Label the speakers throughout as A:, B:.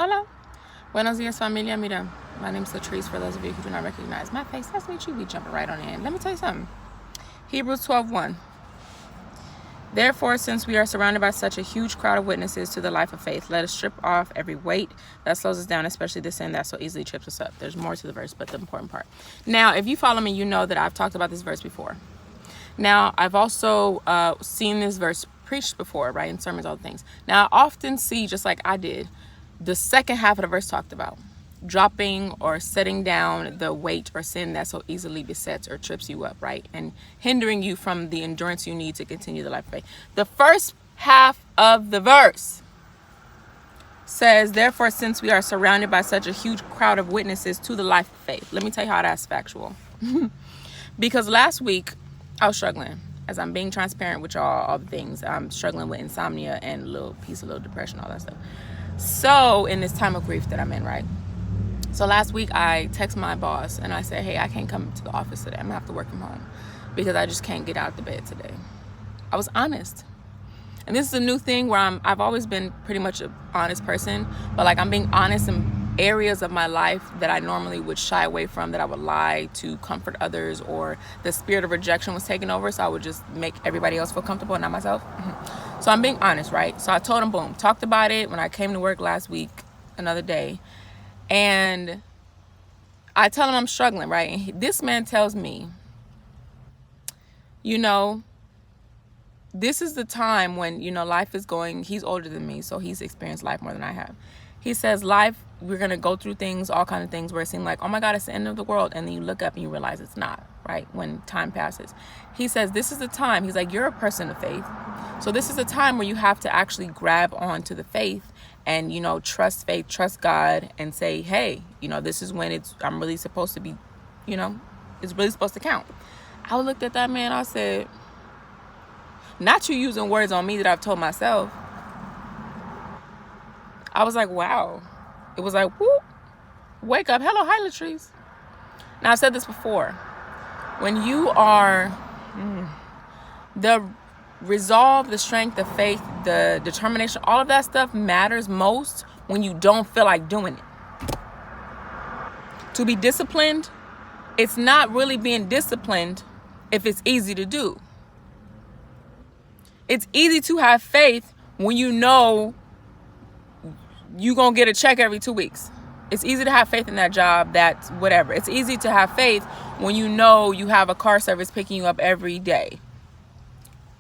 A: Hola. Buenos dias, familia. Mira, my name's Latrice. For those of you who do not recognize my face, nice to meet you. We jumping right on in. Let me tell you something. Hebrews 12:1. Therefore, since we are surrounded by such a huge crowd of witnesses to the life of faith, let us strip off every weight that slows us down, especially the sin that so easily trips us up. There's more to the verse, but the important part. Now, if you follow me, you know that I've talked about this verse before. Now, I've also seen this verse preached before, right, in sermons, all the things. Now, I often see, just like I did, the second half of the verse talked about dropping or setting down the weight or sin that so easily besets or trips you up, right, and hindering you from the endurance you need to continue the life of faith. The first half of the verse says, therefore, since we are surrounded by such a huge crowd of witnesses to the life of faith. Let me tell you how that's factual. Because last week I was struggling, as I'm being transparent with y'all, all the things. I'm struggling with insomnia and a little depression, all that stuff. So in this time of grief that I'm in, right? So last week I text my boss and I said, hey, I can't come to the office today. I'm gonna have to work from home because I just can't get out of the bed today. I was honest. And this is a new thing where I've always been pretty much an honest person, but like I'm being honest in areas of my life that I normally would shy away from, that I would lie to comfort others, or the spirit of rejection was taking over, so I would just make everybody else feel comfortable and not myself. So I'm being honest, right? So I told him, boom, talked about it when I came to work last week, another day, and I tell him I'm struggling, right? And this man tells me, you know, this is the time when, you know, life is going, he's older than me, so he's experienced life more than I have. He says life, we're going to go through things, all kind of things where it seems like, oh my God, it's the end of the world. And then you look up and you realize it's not, right? When time passes. He says, this is the time. He's like, you're a person of faith. So this is a time where you have to actually grab onto the faith and, you know, trust faith, trust God, and say, hey, you know, this is when I'm really supposed to be, you know, it's really supposed to count. I looked at that man, I said, not you using words on me that I've told myself. I was like, wow. It was like, whoop, wake up. Hello, hi, Latrice. Now, I've said this before. When you are, the resolve, the strength, the faith, the determination, all of that stuff matters most when you don't feel like doing it. To be disciplined, it's not really being disciplined if it's easy to do. It's easy to have faith when you know you're going to get a check every 2 weeks. It's easy to have faith in that job, that's whatever. It's easy to have faith when you know you have a car service picking you up every day.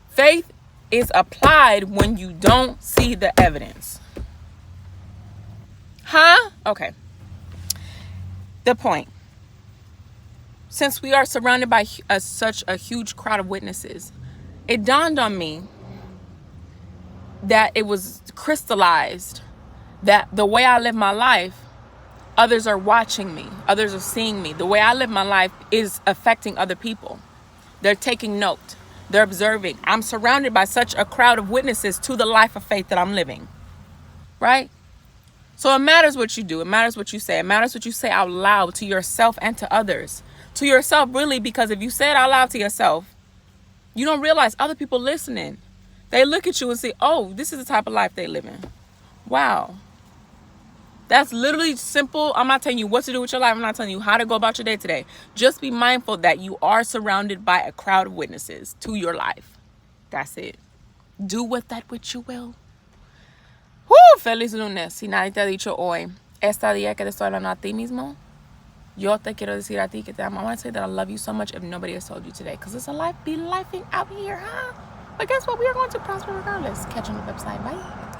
A: Faith is applied when you don't see the evidence. Huh? Okay. The point. Since we are surrounded by such a huge crowd of witnesses, it dawned on me that it was crystallized that the way I live my life, others are watching me. Others are seeing me. The way I live my life is affecting other people. They're taking note. They're observing. I'm surrounded by such a crowd of witnesses to the life of faith that I'm living. Right? So it matters what you do. It matters what you say. It matters what you say out loud to yourself and to others. To yourself, really, because if you say it out loud to yourself, you don't realize other people listening. They look at you and say, oh, this is the type of life they live in. Wow. That's literally simple. I'm not telling you what to do with your life. I'm not telling you how to go about your day today. Just be mindful that you are surrounded by a crowd of witnesses to your life. That's it. Do with that which you will. Feliz lunes. Si nadie te ha dicho hoy, esta día que te estoy hablando a ti mismo, yo te quiero decir a ti que te amo. I want to say that I love you so much if nobody has told you today. Because it's a life, be lifing out here, huh? But guess what? We are going to prosper regardless. Catch you on the website. Bye.